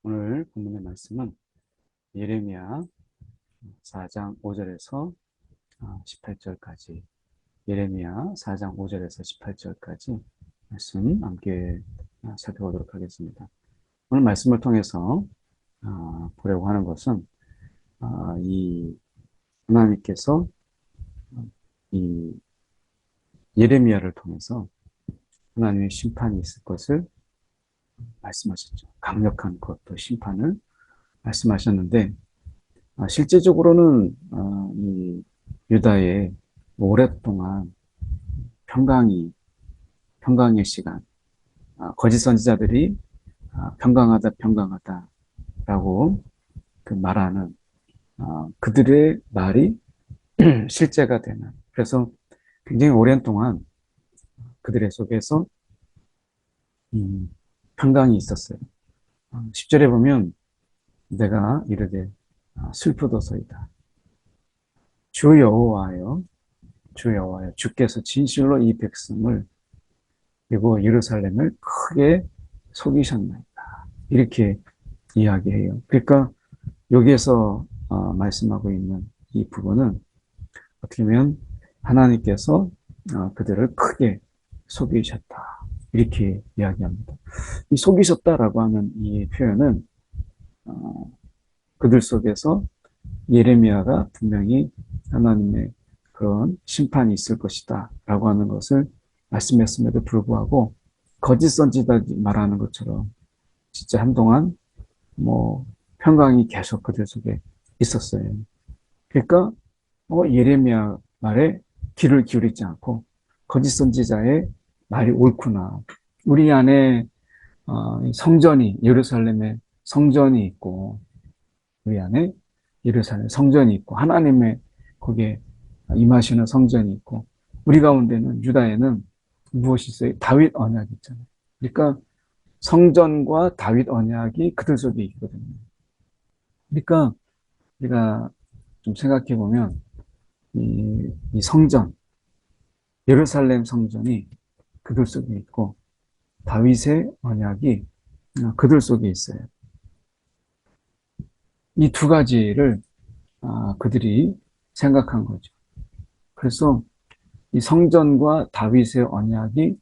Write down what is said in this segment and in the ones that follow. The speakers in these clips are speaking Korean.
오늘 본문의 말씀은 예레미야 4장 5절에서 18절까지, 예레미야 4장 5절에서 18절까지 말씀 함께 살펴보도록 하겠습니다. 오늘 말씀을 통해서 보려고 하는 것은 이 하나님께서 이 예레미야를 통해서 하나님의 심판이 있을 것을 말씀하셨죠. 강력한 것도 심판을 말씀하셨는데, 실제적으로는 이 유다에 오랫동안 평강의 시간, 거짓 선지자들이 평강하다라고 그 말하는 그들의 말이 실제가 되는, 그래서 굉장히 오랜 동안 그들의 속에서 평강이 있었어요. 10절에 보면 내가 이르되 슬프도소이다. 주 여호와여, 주께서 진실로 이 백성을 그리고 예루살렘을 크게 속이셨나이다. 이렇게 이야기해요. 그러니까 여기에서 말씀하고 있는 이 부분은 어떻게 보면 하나님께서 그들을 크게 속이셨다. 이렇게 이야기합니다. 이 속이셨다라고 하는 이 표현은 그들 속에서 예레미야가 분명히 하나님의 그런 심판이 있을 것이다 라고 하는 것을 말씀했음에도 불구하고 거짓 선지자들이 말하는 것처럼 진짜 한동안 평강이 계속 그들 속에 있었어요. 그러니까 예레미야 말에 귀를 기울이지 않고 거짓 선지자의 말이 옳구나. 우리 안에 성전이, 예루살렘에 성전이 있고, 우리 안에 예루살렘 성전이 있고, 하나님의 거기에 임하시는 성전이 있고, 우리 가운데는, 유다에는 무엇이 있어요? 다윗 언약이 있잖아요. 그러니까 성전과 다윗 언약이 그들 속에 있거든요. 그러니까 우리가 좀 생각해 보면 이 성전, 예루살렘 성전이 그들 속에 있고 다윗의 언약이 그들 속에 있어요. 이 두 가지를 그들이 생각한 거죠. 그래서 이 성전과 다윗의 언약이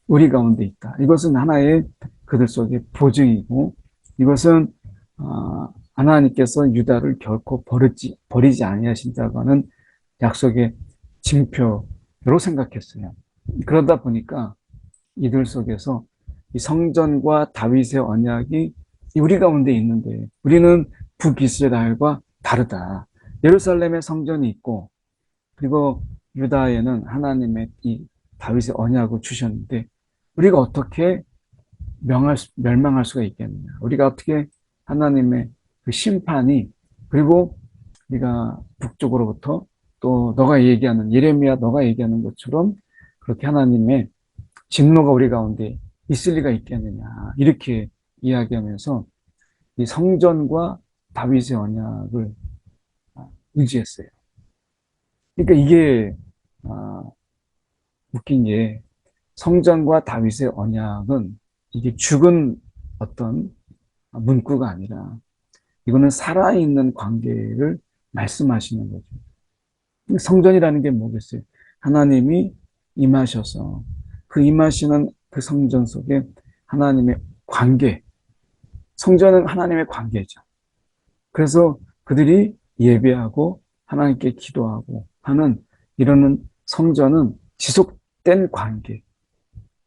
우리 가운데 있다. 이것은 하나의 그들 속의 보증이고, 이것은 하나님께서 유다를 결코 버리지 아니하신다고 하는 약속의 징표로 생각했어요. 그러다 보니까 이들 속에서 이 성전과 다윗의 언약이 우리 가운데 있는데, 우리는 북이스라엘과 다르다. 예루살렘에 성전이 있고, 그리고 유다에는 하나님의 이 다윗의 언약을 주셨는데, 우리가 어떻게 멸망할 수가 있겠느냐. 우리가 어떻게 하나님의 그 심판이, 그리고 우리가 북쪽으로부터 또 너가 얘기하는 것처럼 그렇게 하나님의 진노가 우리 가운데 있을 리가 있겠느냐. 이렇게 이야기하면서 이 성전과 다윗의 언약을 의지했어요. 그러니까 이게 웃긴 게, 성전과 다윗의 언약은 이게 죽은 어떤 문구가 아니라 이거는 살아있는 관계를 말씀하시는 거죠. 성전이라는 게 뭐겠어요? 하나님이 임하셔서 그 임하시는 그 성전 속에 하나님의 관계, 성전은 하나님의 관계죠. 그래서 그들이 예배하고 하나님께 기도하고 하는 이러는 성전은 지속된 관계.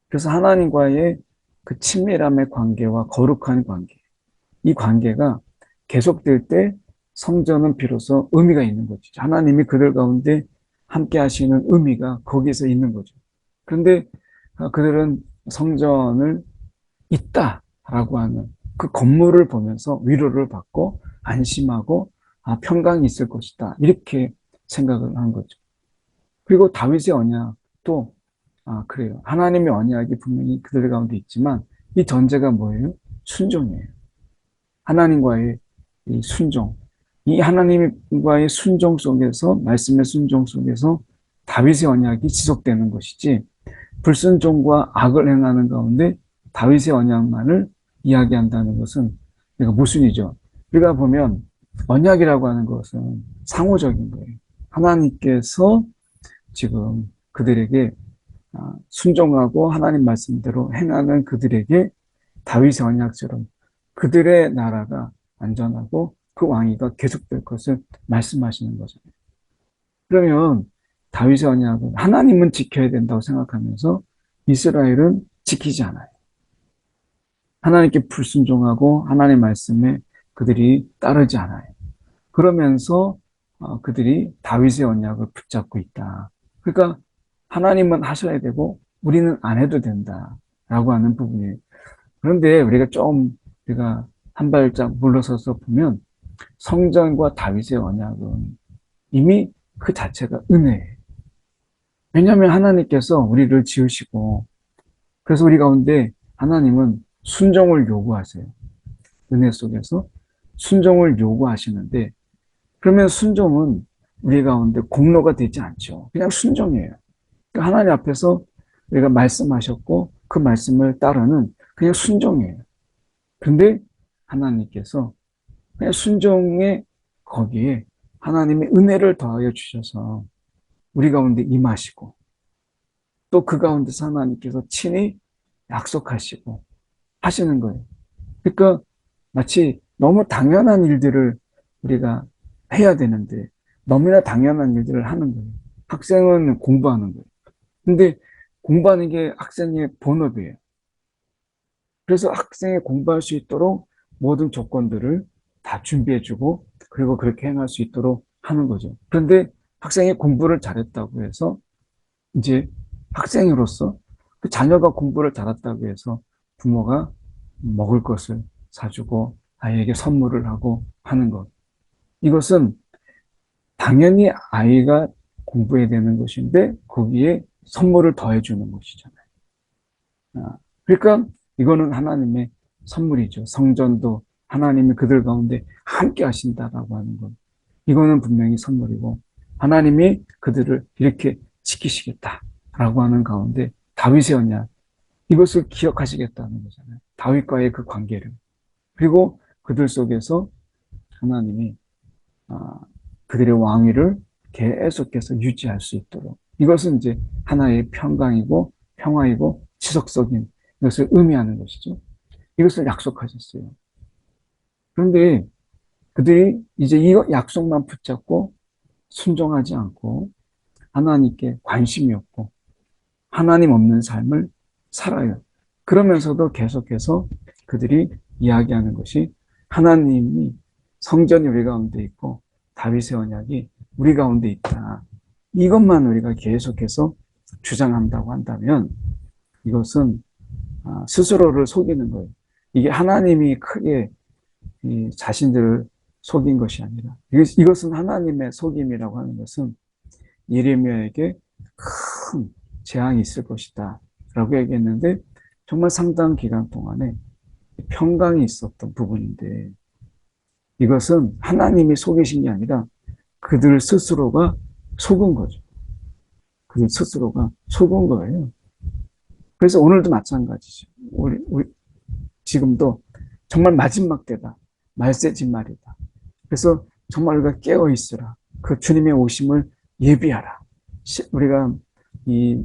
그래서 하나님과의 그 친밀함의 관계와 거룩한 관계, 이 관계가 계속될 때 성전은 비로소 의미가 있는 거죠. 하나님이 그들 가운데 함께 하시는 의미가 거기에서 있는 거죠. 그런데 그들은 성전을 있다라고 하는 그 건물을 보면서 위로를 받고 안심하고 평강이 있을 것이다. 이렇게 생각을 한 거죠. 그리고 다윗의 언약도 그래요. 하나님의 언약이 분명히 그들 가운데 있지만 이 전제가 뭐예요? 순종이에요. 하나님과의 이 순종. 이 하나님과의 순종 속에서, 말씀의 순종 속에서 다윗의 언약이 지속되는 것이지, 불순종과 악을 행하는 가운데 다윗의 언약만을 이야기한다는 것은 그러니까 모순이죠. 우리가 보면 언약이라고 하는 것은 상호적인 거예요. 하나님께서 지금 그들에게 순종하고 하나님 말씀대로 행하는 그들에게 다윗의 언약처럼 그들의 나라가 안전하고 그 왕위가 계속될 것을 말씀하시는 거잖아요. 그러면 다윗의 언약은 하나님은 지켜야 된다고 생각하면서 이스라엘은 지키지 않아요. 하나님께 불순종하고 하나님 말씀에 그들이 따르지 않아요. 그러면서 그들이 다윗의 언약을 붙잡고 있다. 그러니까 하나님은 하셔야 되고 우리는 안 해도 된다라고 하는 부분이에요. 그런데 우리가 한 발짝 물러서서 보면 성전과 다윗의 언약은 이미 그 자체가 은혜예요. 왜냐하면 하나님께서 우리를 지으시고 그래서 우리 가운데 하나님은 순종을 요구하세요. 은혜 속에서 순종을 요구하시는데 그러면 순종은 우리 가운데 공로가 되지 않죠. 그냥 순종이에요. 그러니까 하나님 앞에서 우리가 말씀하셨고 그 말씀을 따르는 그냥 순종이에요. 근데 하나님께서 그냥 순종의 거기에 하나님의 은혜를 더하여 주셔서 우리 가운데 임하시고 또 그 가운데서 하나님께서 친히 약속하시고 하시는 거예요. 그러니까 마치 너무 당연한 일들을 우리가 해야 되는데 너무나 당연한 일들을 하는 거예요. 학생은 공부하는 거예요. 근데 공부하는 게 학생의 본업이에요. 그래서 학생이 공부할 수 있도록 모든 조건들을 다 준비해주고 그리고 그렇게 행할 수 있도록 하는 거죠. 그런데 학생이 공부를 잘했다고 해서 이제 학생으로서 그 자녀가 공부를 잘했다고 해서 부모가 먹을 것을 사주고 아이에게 선물을 하고 하는 것. 이것은 당연히 아이가 공부해야 되는 것인데 거기에 선물을 더해주는 것이잖아요. 그러니까 이거는 하나님의 선물이죠. 성전도 하나님이 그들 가운데 함께 하신다라고 하는 것. 이거는 분명히 선물이고 하나님이 그들을 이렇게 지키시겠다라고 하는 가운데 다윗의 언약 이것을 기억하시겠다는 거잖아요. 다윗과의 그 관계를. 그리고 그들 속에서 하나님이 그들의 왕위를 계속해서 유지할 수 있도록 이것은 이제 하나의 평강이고 평화이고 지속적인 이것을 의미하는 것이죠. 이것을 약속하셨어요. 그런데 그들이 이제 이 약속만 붙잡고 순종하지 않고 하나님께 관심이 없고 하나님 없는 삶을 살아요. 그러면서도 계속해서 그들이 이야기하는 것이 하나님이 성전이 우리 가운데 있고 다윗의 언약이 우리 가운데 있다. 이것만 우리가 계속해서 주장한다고 한다면 이것은 스스로를 속이는 거예요. 이게 하나님이 크게 자신들을 속인 것이 아니라 이것은 하나님의 속임이라고 하는 것은 예레미야에게 큰 재앙이 있을 것이다 라고 얘기했는데 정말 상당한 기간 동안에 평강이 있었던 부분인데 이것은 하나님이 속이신 게 아니라 그들 스스로가 속은 거죠. 그들 스스로가 속은 거예요. 그래서 오늘도 마찬가지죠. 우리 지금도 정말 마지막 때다. 말세진말이다. 그래서 정말 우리가 깨어 있으라. 그 주님의 오심을 예비하라. 우리가 이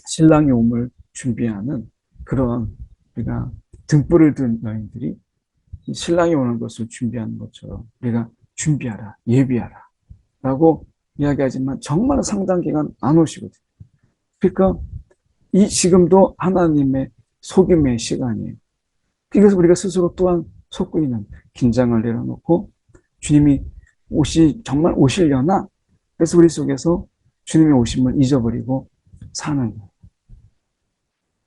신랑의 오음을 준비하는 그런 우리가 등불을 든 여인들이 신랑이 오는 것을 준비하는 것처럼 우리가 준비하라, 예비하라 라고 이야기하지만 정말 상당 기간 안 오시거든요. 그러니까 이 지금도 하나님의 속임의 시간이에요. 그래서 우리가 스스로 또한 속고 있는 긴장을 내려놓고 주님이 정말 오시려나? 그래서 우리 속에서 주님의 오심을 잊어버리고 사는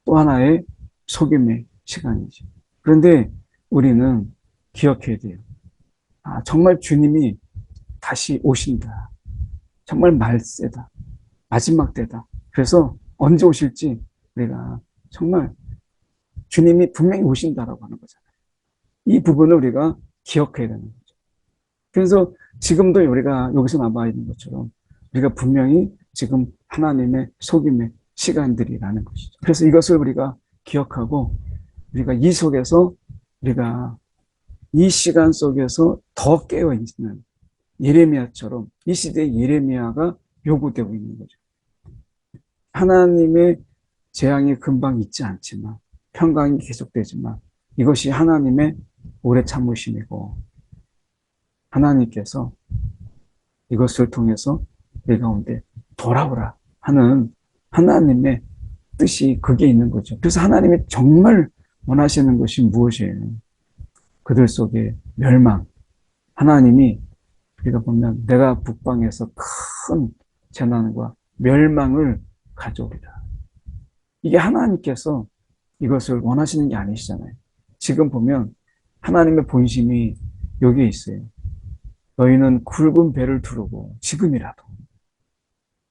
또 하나의 속임의 시간이죠. 그런데 우리는 기억해야 돼요. 정말 주님이 다시 오신다. 정말 말세다. 마지막 때다. 그래서 언제 오실지 우리가 정말 주님이 분명히 오신다라고 하는 거잖아요. 이 부분을 우리가 기억해야 되는 거죠. 그래서 지금도 우리가 여기서 남아 있는 것처럼 우리가 분명히 지금 하나님의 속임의 시간들이라는 것이죠. 그래서 이것을 우리가 기억하고 우리가 이 속에서 우리가 이 시간 속에서 더 깨어있는 예레미야처럼 이 시대의 예레미야가 요구되고 있는 거죠. 하나님의 재앙이 금방 있지 않지만 평강이 계속되지만 이것이 하나님의 오래 참으심이고 하나님께서 이것을 통해서 내 가운데 돌아오라 하는 하나님의 뜻이 그게 있는 거죠. 그래서 하나님이 정말 원하시는 것이 무엇이에요? 그들 속에 멸망. 하나님이 우리가 보면 내가 북방에서 큰 재난과 멸망을 가져오리라. 이게 하나님께서 이것을 원하시는 게 아니시잖아요. 지금 보면 하나님의 본심이 여기에 있어요. 너희는 굵은 배를 두르고 지금이라도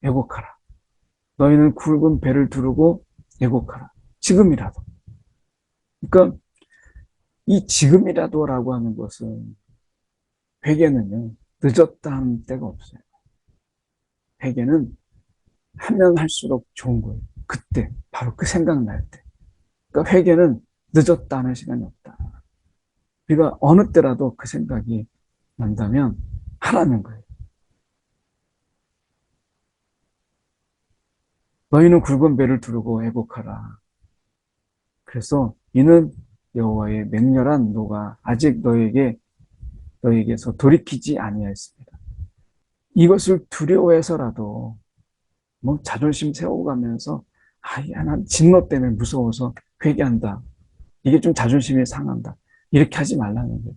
애곡하라. 너희는 굵은 배를 두르고 애곡하라. 지금이라도. 그러니까 이 지금이라도라고 하는 것은 회개는요. 늦었다 하는 때가 없어요. 회개는 하면 할수록 좋은 거예요. 그때 바로 그 생각날 때. 그러니까 회개는 늦었다 하는 시간이 없다. 우리가 어느 때라도 그 생각이 난다면 하라는 거예요. 너희는 굵은 배를 두르고 애곡하라. 그래서 이는 여호와의 맹렬한 노가 아직 너희에게서 돌이키지 아니하였습니다. 이것을 두려워해서라도 뭐 자존심 세워가면서 난 진노 때문에 무서워서 회개한다. 이게 좀 자존심이 상한다. 이렇게 하지 말라는 거예요.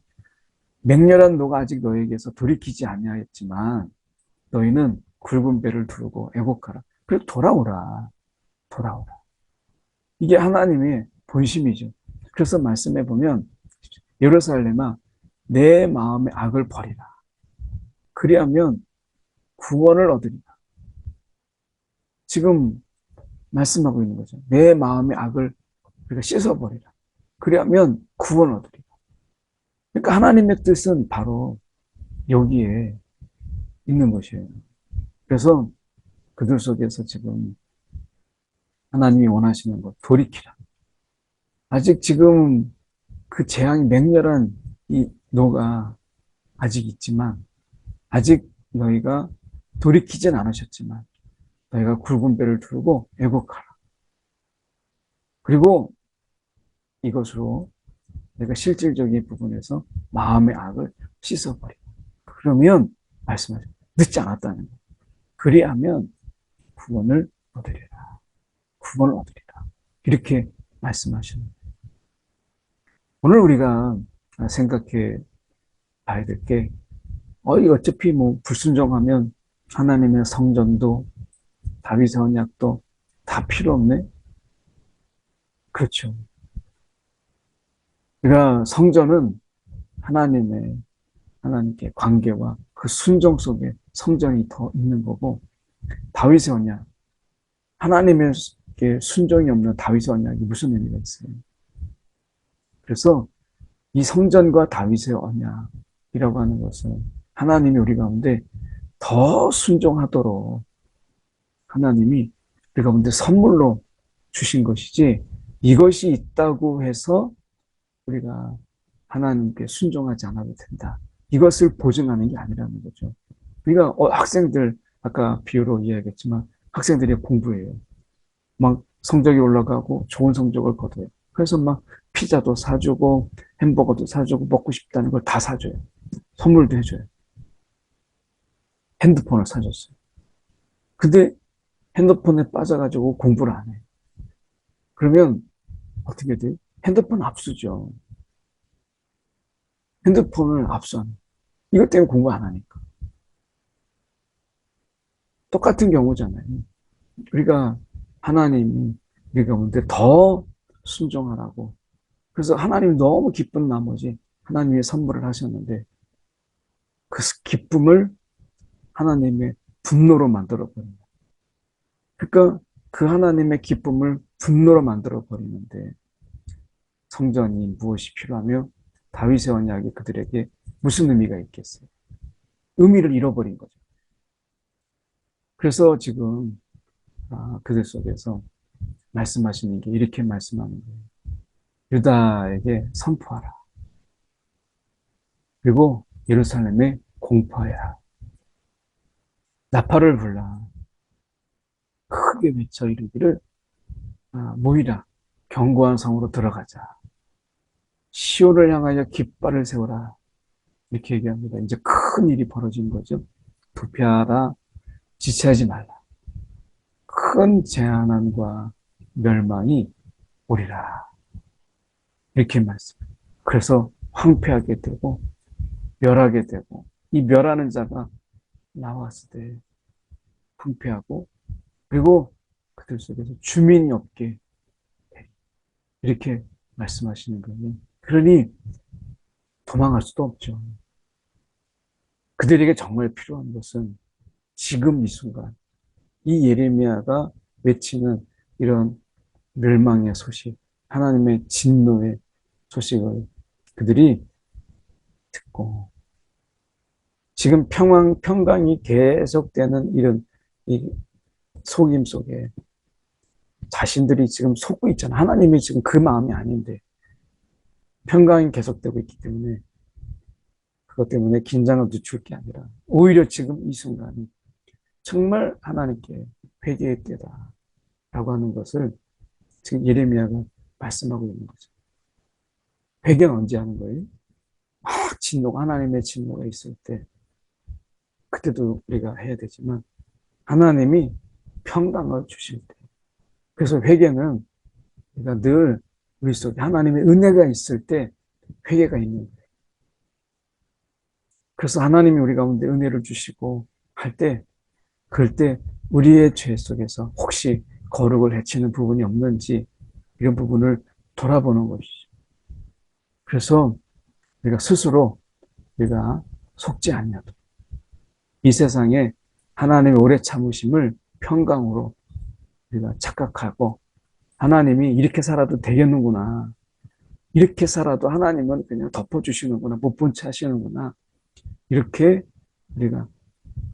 맹렬한 노가 아직 너희에게서 돌이키지 아니하였지만 너희는 굵은 배를 두르고 애곡하라. 그리고 돌아오라. 돌아오라. 이게 하나님의 본심이죠. 그래서 말씀해 보면 예루살렘아 내 마음의 악을 버리라. 그리하면 구원을 얻으리라. 지금 말씀하고 있는 거죠. 내 마음의 악을 우리가 씻어버리라. 그리하면 구원을 얻으리라. 그러니까 하나님의 뜻은 바로 여기에 있는 것이에요. 그래서 그들 속에서 지금 하나님이 원하시는 것, 돌이키라. 아직 지금 그 재앙이 맹렬한 이 노가 아직 있지만, 아직 너희가 돌이키진 않으셨지만, 너희가 굵은 배를 두르고 애곡하라. 그리고 이것으로 내가 실질적인 부분에서 마음의 악을 씻어버리라. 그러면 말씀하죠. 늦지 않았다는 거예요. 그리하면 구원을 얻으리라. 구원을 얻으리라. 이렇게 말씀하시는 거예요. 오늘 우리가 생각해 봐야 될 게, 어차피 뭐 불순종하면 하나님의 성전도 다윗의 언약도 다 필요 없네? 그렇죠. 그러니까 성전은 하나님께 관계와 그 순종 속에 성전이 더 있는 거고, 다윗의 언약, 하나님께 순종이 없는 다윗의 언약이 무슨 의미가 있어요? 그래서 이 성전과 다윗의 언약이라고 하는 것은 하나님이 우리 가운데 더 순종하도록 하나님이 우리 가운데 선물로 주신 것이지, 이것이 있다고 해서 우리가 하나님께 순종하지 않아도 된다. 이것을 보증하는 게 아니라는 거죠. 우리가 학생들, 아까 비유로 이야기했지만 학생들이 공부해요. 막 성적이 올라가고 좋은 성적을 거둬요. 그래서 막 피자도 사주고 햄버거도 사주고 먹고 싶다는 걸 다 사줘요. 선물도 해줘요. 핸드폰을 사줬어요. 근데 핸드폰에 빠져가지고 공부를 안 해. 그러면 어떻게 돼요? 핸드폰 압수죠. 핸드폰을 압수하는. 이것 때문에 공부 안 하니까. 똑같은 경우잖아요. 우리가 하나님이 우리 가운데 더 순종하라고. 그래서 하나님이 너무 기쁜 나머지 하나님의 선물을 하셨는데 그 기쁨을 하나님의 분노로 만들어버린다. 그러니까 그 하나님의 기쁨을 분노로 만들어버리는데 성전이 무엇이 필요하며 다윗의 언약이 그들에게 무슨 의미가 있겠어요? 의미를 잃어버린 거죠. 그래서 지금 그들 속에서 말씀하시는 게 이렇게 말씀하는 거예요. 유다에게 선포하라. 그리고 예루살렘에 공포하여라. 나팔을 불라. 크게 외쳐 이르기를 모이라. 견고한 성으로 들어가자. 시온을 향하여 깃발을 세워라. 이렇게 얘기합니다. 이제 큰 일이 벌어진 거죠. 부패하라. 지체하지 말라. 큰 재난과 멸망이 오리라. 이렇게 말씀합니다. 그래서 황폐하게 되고 멸하게 되고 이 멸하는 자가 나왔을 때 황폐하고 그리고 그들 속에서 주민이 없게 이렇게 말씀하시는 거예요. 그러니 도망갈 수도 없죠. 그들에게 정말 필요한 것은 지금 이 순간 이 예레미야가 외치는 이런 멸망의 소식, 하나님의 진노의 소식을 그들이 듣고 지금 평강이 계속되는 이런 이 속임 속에 자신들이 지금 속고 있잖아. 하나님이 지금 그 마음이 아닌데 평강이 계속되고 있기 때문에 그것 때문에 긴장을 늦출 게 아니라 오히려 지금 이 순간이 정말 하나님께 회개의 때다 라고 하는 것을 지금 예레미야가 말씀하고 있는 거죠. 회개는 언제 하는 거예요? 막 진노가 하나님의 진노가 있을 때 그때도 우리가 해야 되지만 하나님이 평강을 주실 때 그래서 회개는 우리가 늘 우리 속에 하나님의 은혜가 있을 때 회개가 있는 거예요. 그래서 하나님이 우리 가운데 은혜를 주시고 할 때 그럴 때 우리의 죄 속에서 혹시 거룩을 해치는 부분이 없는지 이런 부분을 돌아보는 것이죠. 그래서 우리가 스스로 우리가 속지 않냐도 이 세상에 하나님의 오래 참으심을 평강으로 우리가 착각하고 하나님이 이렇게 살아도 되겠는구나. 이렇게 살아도 하나님은 그냥 덮어주시는구나. 못 본 채 하시는구나. 이렇게 우리가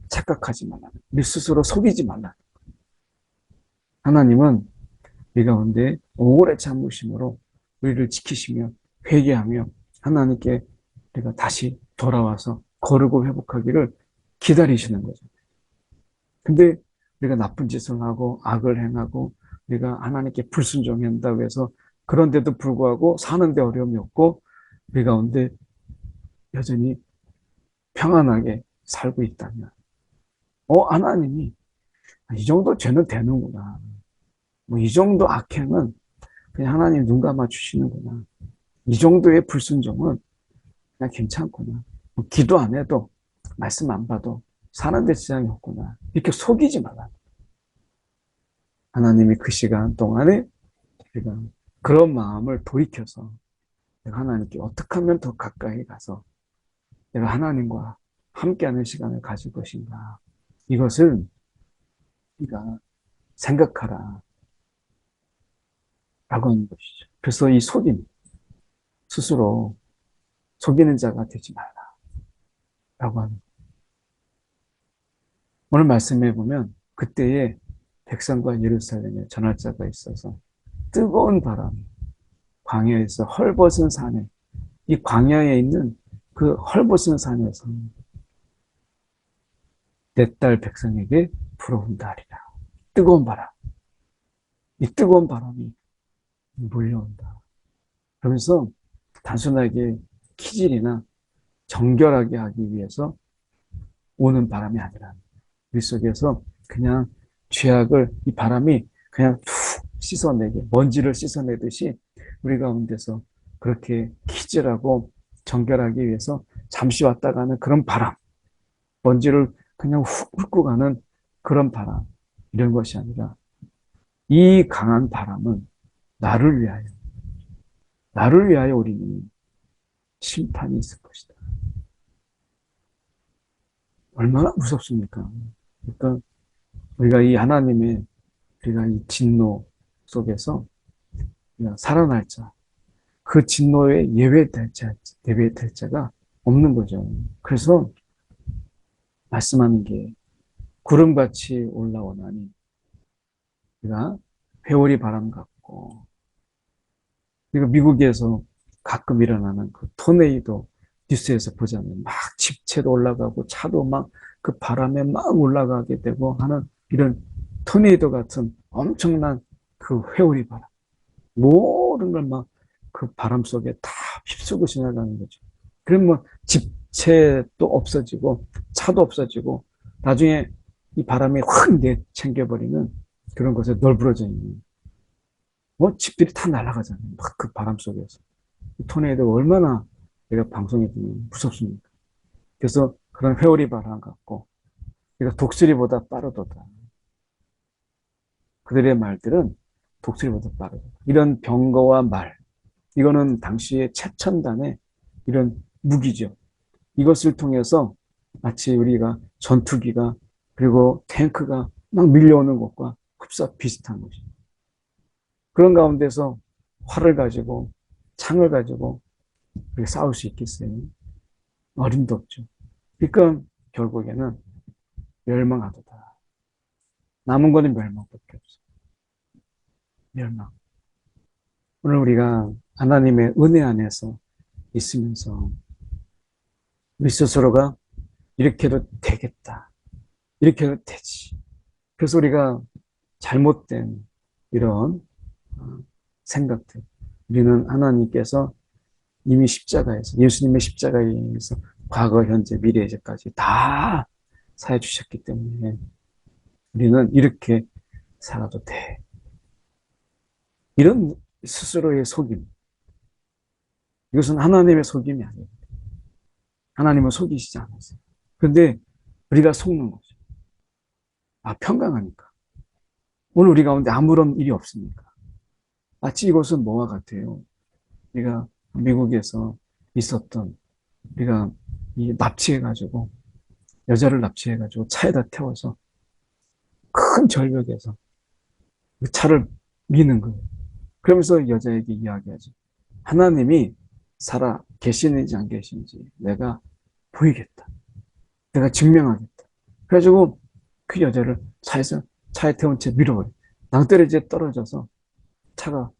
착각하지 말라. 우리 스스로 속이지 말라. 하나님은 우리 가운데 오래 참으심으로 우리를 지키시며 회개하며 하나님께 우리가 다시 돌아와서 거룩을 회복하기를 기다리시는 거죠. 근데 우리가 나쁜 짓을 하고 악을 행하고 우리가 하나님께 불순종한다고 해서 그런데도 불구하고 사는데 어려움이 없고 우리 가운데 여전히 평안하게 살고 있다면 하나님이 이 정도 죄는 되는구나. 뭐 이 정도 악행은 그냥 하나님 눈 감아 주시는구나. 이 정도의 불순종은 그냥 괜찮구나. 뭐 기도 안 해도 말씀 안 봐도 사는데 지장이 없구나. 이렇게 속이지 말라. 하나님이 그 시간 동안에 우리가 그런 마음을 돌이켜서 내가 하나님께 어떻게 하면 더 가까이 가서 내가 하나님과 함께하는 시간을 가질 것인가. 이것을 우리가 생각하라 라고 하는 것이죠. 그래서 이 속임, 스스로 속이는 자가 되지 말라 라고 하는 거예요. 오늘 말씀해 보면 그때에 백성과 예루살렘에 전할 자가 있어서 뜨거운 바람, 광야에서 헐벗은 산에 이 광야에 있는 그 헐벗은 산에서 내 딸 백성에게 불어온다 하리라. 뜨거운 바람. 이 뜨거운 바람이 몰려온다. 그러면서 단순하게 키질이나 정결하게 하기 위해서 오는 바람이 아니라 우리 속에서 그냥 죄악을 이 바람이 그냥 툭 씻어내게 먼지를 씻어내듯이 우리 가운데서 그렇게 키질하고 정결하기 위해서 잠시 왔다 가는 그런 바람, 먼지를 그냥 훅 훑고 가는 그런 바람, 이런 것이 아니라 이 강한 바람은 나를 위하여 우리는 심판이 있을 것이다. 얼마나 무섭습니까? 그러니까 우리가 이 하나님의 우리가 이 진노 속에서 살아날 자, 그 진노에 예외될 자가 없는 거죠. 그래서 말씀하는 게 구름같이 올라오나니 우리가 회오리 바람 같고 그리고 미국에서 가끔 일어나는 그 토네이도 뉴스에서 보잖아요. 막 집채도 올라가고 차도 막 그 바람에 막 올라가게 되고 하는 이런 토네이도 같은 엄청난 그 회오리 바람. 모든 걸 막 그 바람 속에 다 휩쓸고 지나가는 거죠. 그러면 집채도 없어지고 차도 없어지고 나중에 이 바람이 확 내챙겨버리는 그런 곳에 널브러져 있는 뭐 집들이 다 날아가잖아요. 막 그 바람 속에서. 토네이도가 얼마나 내가 방송에 보면 무섭습니까? 그래서 그런 회오리 바람 같고, 그러니까 독수리보다 빠르도다. 그들의 말들은 독수리보다 빠르다. 이런 병거와 말, 이거는 당시의 최첨단의 이런 무기죠. 이것을 통해서 마치 우리가 전투기가 그리고 탱크가 막 밀려오는 것과 흡사 비슷한 것이죠. 그런 가운데서 활을 가지고 창을 가지고 싸울 수 있겠어요? 어림도 없죠. 그러니까 결국에는 멸망하도다. 남은 거는 멸망밖에 없어. 멸망. 오늘 우리가 하나님의 은혜 안에서 있으면서 우리 스스로가 이렇게 해도 되겠다. 이렇게 해도 되지. 그래서 우리가 잘못된 이런 생각들. 우리는 하나님께서 이미 십자가에서, 예수님의 십자가에서 과거, 현재, 미래, 이제까지 다 사해 주셨기 때문에 우리는 이렇게 살아도 돼. 이런 스스로의 속임. 이것은 하나님의 속임이 아니에요. 하나님은 속이시지 않으세요. 그런데 우리가 속는 거죠. 아, 평강하니까. 오늘 우리 가운데 아무런 일이 없습니까? 마치 이것은 뭐와 같아요. 우리가 미국에서 있었던, 우리가 납치해가지고, 여자를 납치해가지고 차에다 태워서 큰 절벽에서 그 차를 미는 거예요. 그러면서 여자에게 이야기하죠. 하나님이 살아 계시는지 안 계시는지 내가 보이겠다. 내가 증명하겠다. 그래가지고 그 여자를 차에 태운 채 밀어버려. 낭떠러지에 떨어져서 차가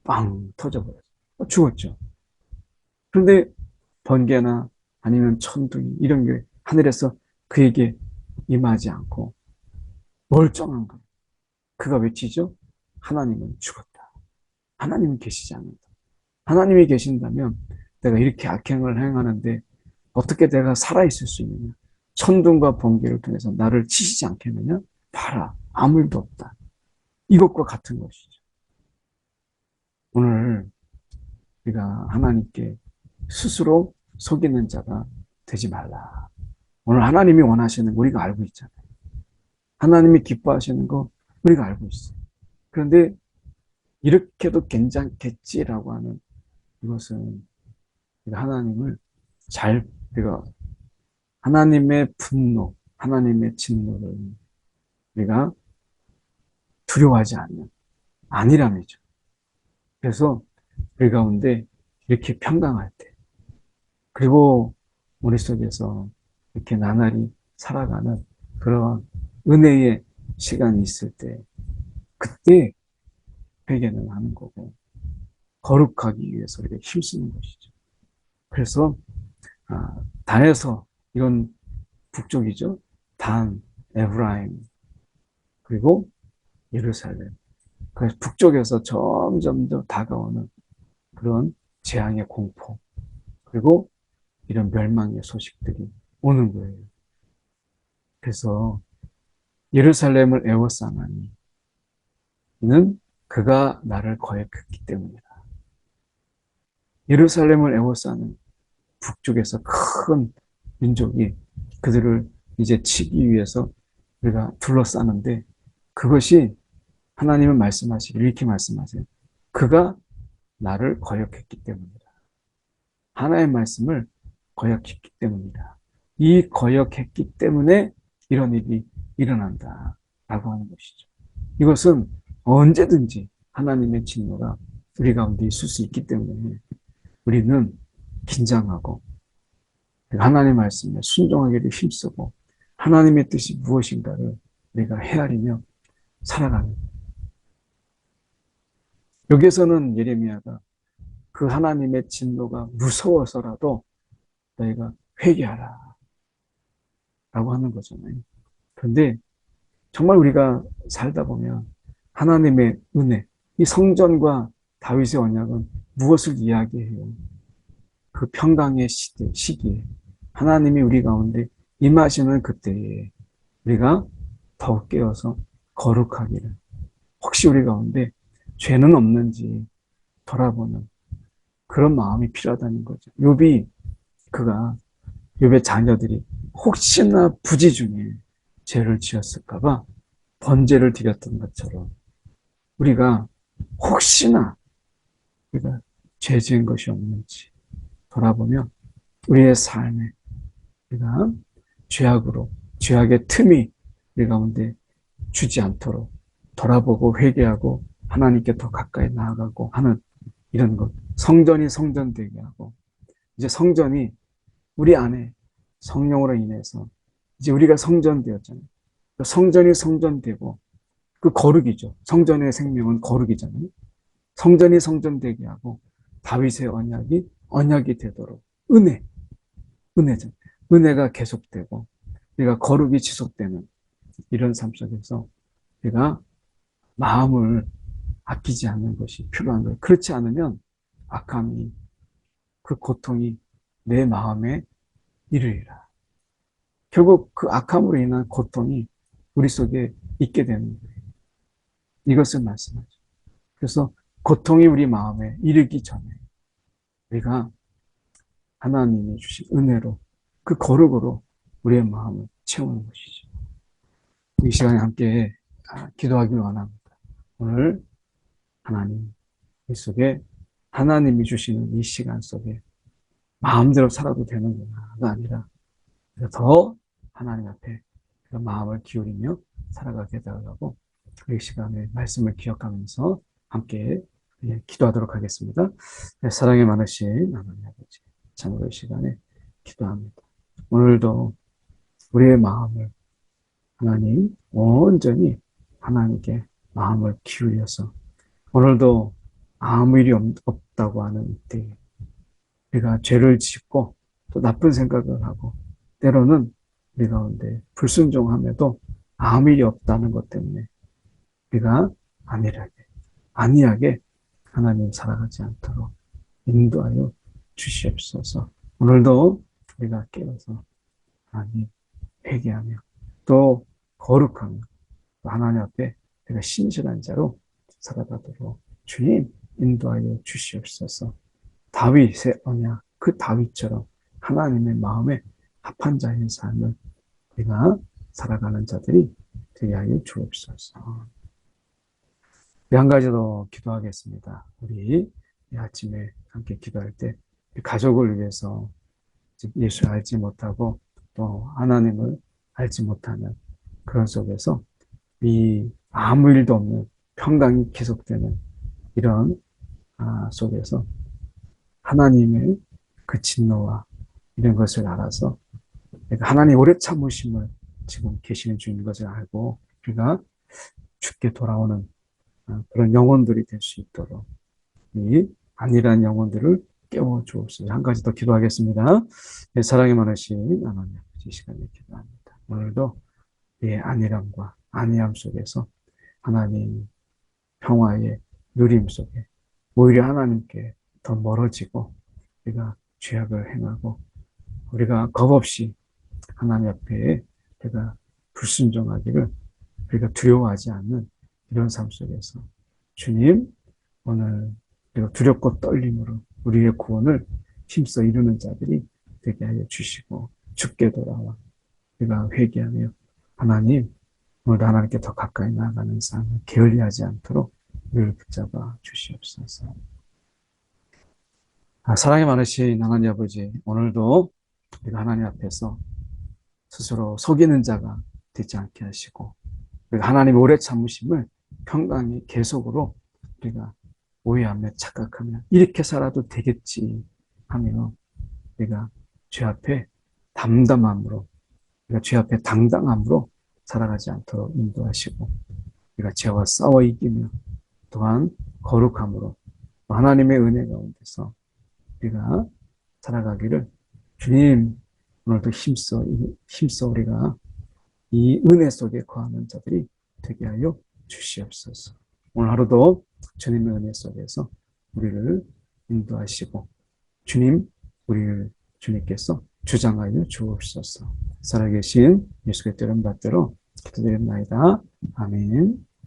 빵 터져버렸어. 죽었죠. 그런데 번개나 아니면 천둥이 이런 게 하늘에서 그에게 임하지 않고 멀쩡한 거예요. 그가 외치죠. 하나님은 죽었다. 하나님은 계시지 않는다. 하나님이 계신다면 내가 이렇게 악행을 행하는데 어떻게 내가 살아있을 수 있느냐. 천둥과 번개를 통해서 나를 치시지 않겠느냐. 봐라. 아무 일도 없다. 이것과 같은 것이죠. 오늘 우리가 하나님께 스스로 속이는 자가 되지 말라. 오늘 하나님이 원하시는 거 우리가 알고 있잖아요. 하나님이 기뻐하시는 거 우리가 알고 있어요. 그런데 이렇게도 괜찮겠지라고 하는 이것은 하나님을 우리가 하나님의 분노, 하나님의 진노를 우리가 두려워하지 않는 아니라면죠. 그래서 우리 가운데 이렇게 평강할 때, 그리고 머릿속에서 이렇게 나날이 살아가는 그런 은혜의 시간이 있을 때, 그때 회개는 하는 거고, 거룩하기 위해서 이렇게 힘쓰는 것이죠. 그래서, 단에서, 이건 북쪽이죠. 단, 에브라임, 그리고 예루살렘. 그래서 북쪽에서 점점 더 다가오는 그런 재앙의 공포, 그리고 이런 멸망의 소식들이 오는 거예요. 그래서 예루살렘을 애워싸나니 이는 그가 나를 거역했기 때문이다. 예루살렘을 애워싸는 북쪽에서 큰 민족이 그들을 이제 치기 위해서 우리가 둘러싸는데 그것이 하나님은 말씀하시길 이렇게 말씀하세요. 그가 나를 거역했기 때문이다. 하나의 말씀을 거역했기 때문이다. 이 거역했기 때문에 이런 일이 일어난다. 라고 하는 것이죠. 이것은 언제든지 하나님의 진노가 우리 가운데 있을 수 있기 때문에 우리는 긴장하고 하나님의 말씀에 순종하기를 힘쓰고 하나님의 뜻이 무엇인가를 우리가 헤아리며 살아가는 거예요. 여기에서는 예레미야가 그 하나님의 진노가 무서워서라도 너희가 회개하라 라고 하는 거잖아요. 그런데 정말 우리가 살다 보면 하나님의 은혜, 이 성전과 다윗의 언약은 무엇을 이야기해요? 그 평강의 시기에 하나님이 우리 가운데 임하시는 그때에 우리가 더욱 깨어서 거룩하기를, 혹시 우리 가운데 죄는 없는지 돌아보는 그런 마음이 필요하다는 거죠. 그가 욥의 자녀들이 혹시나 부지 중에 죄를 지었을까봐 번제를 드렸던 것처럼 우리가 혹시나 우리가 죄 지은 것이 없는지 돌아보면 우리의 삶에 우리가 죄악의 틈이 우리 가운데 주지 않도록 돌아보고 회개하고 하나님께 더 가까이 나아가고 하는 이런 것. 성전이 성전되게 하고, 이제 성전이 우리 안에 성령으로 인해서 이제 우리가 성전되었잖아요. 성전이 성전되고 그 거룩이죠. 성전의 생명은 거룩이잖아요. 성전이 성전되게 하고 다윗의 언약이 되도록 은혜죠. 은혜가 계속되고 우리가 거룩이 지속되는 이런 삶 속에서 우리가 마음을 아끼지 않는 것이 필요한 거예요. 그렇지 않으면 악함이, 그 고통이 내 마음에 이르리라. 결국 그 악함으로 인한 고통이 우리 속에 있게 되는 거예요. 이것을 말씀하죠. 그래서 고통이 우리 마음에 이르기 전에 우리가 하나님이 주신 은혜로 그 거룩으로 우리의 마음을 채우는 것이죠. 이 시간에 함께 기도하기를 원합니다. 오늘 하나님 이 속에 하나님이 주시는 이 시간 속에 마음대로 살아도 되는구나가 아니라 더 하나님 앞에 마음을 기울이며 살아가게 해달라고 이 시간에 말씀을 기억하면서 함께 기도하도록 하겠습니다. 사랑이 많으신 하나님 아버지, 참으로 이 시간에 기도합니다. 오늘도 우리의 마음을 하나님 온전히 하나님께 마음을 기울여서 오늘도 아무 일이 없다고 하는 이때 우리가 죄를 짓고 또 나쁜 생각을 하고 때로는 우리 가운데 불순종함에도 아무 일이 없다는 것 때문에 우리가 안이하게 하나님 살아가지 않도록 인도하여 주시옵소서. 오늘도 우리가 깨어서 하나님 회개하며 또 거룩하며 또 하나님 앞에 우리가 신실한 자로 살아가도록 주님 인도하여 주시옵소서. 다윗의 언약, 그 다윗처럼 하나님의 마음에 합한 자의 삶을 우리가 살아가는 자들이 되게 하여 주옵소서. 한 가지 더 기도하겠습니다. 우리 아침에 함께 기도할 때 가족을 위해서 예수를 알지 못하고 또 하나님을 알지 못하는 그런 속에서 이 아무 일도 없는 평강이 계속되는 이런 속에서 하나님의 그 진노와 이런 것을 알아서 하나님 오래 참으심을 지금 계시는 중인 것을 알고 우리가 죽게 돌아오는 그런 영혼들이 될 수 있도록 이 안일한 영혼들을 깨워주옵소서. 한 가지 더 기도하겠습니다. 사랑이 많으신 하나님 아버지, 시간에 기도합니다. 오늘도 안일함과 안위함 속에서 하나님 평화의 누림 속에 오히려 하나님께 더 멀어지고 우리가 죄악을 행하고 우리가 겁없이 하나님 앞에 우리가 불순종하기를 우리가 두려워하지 않는 이런 삶 속에서 주님 오늘 우리가 두렵고 떨림으로 우리의 구원을 힘써 이루는 자들이 되게 하여 주시고 죽게 돌아와 우리가 회개하며 하나님 오늘도 하나님께 더 가까이 나아가는 삶을 게을리하지 않도록 우리를 붙잡아 주시옵소서. 사랑이 많으신 하나님 아버지, 오늘도 우리가 하나님 앞에서 스스로 속이는 자가 되지 않게 하시고 우리가 하나님의 오래 참으심을 평강히 계속으로 우리가 오해하며 착각하며 이렇게 살아도 되겠지 하며 우리가 죄 앞에 담담함으로 우리가 죄 앞에 당당함으로 살아가지 않도록 인도하시고 우리가 죄와 싸워 이기며 또한 거룩함으로 하나님의 은혜 가운데서 우리가 살아가기를 주님, 오늘도 힘써 우리가 이 은혜 속에 거하는 자들이 되게 하여 주시옵소서. 오늘 하루도 주님의 은혜 속에서 우리를 인도하시고 주님께서 주장하여 주옵소서. 살아계신 예수 그리스도 이름 받들어 기도드립니다. 아멘.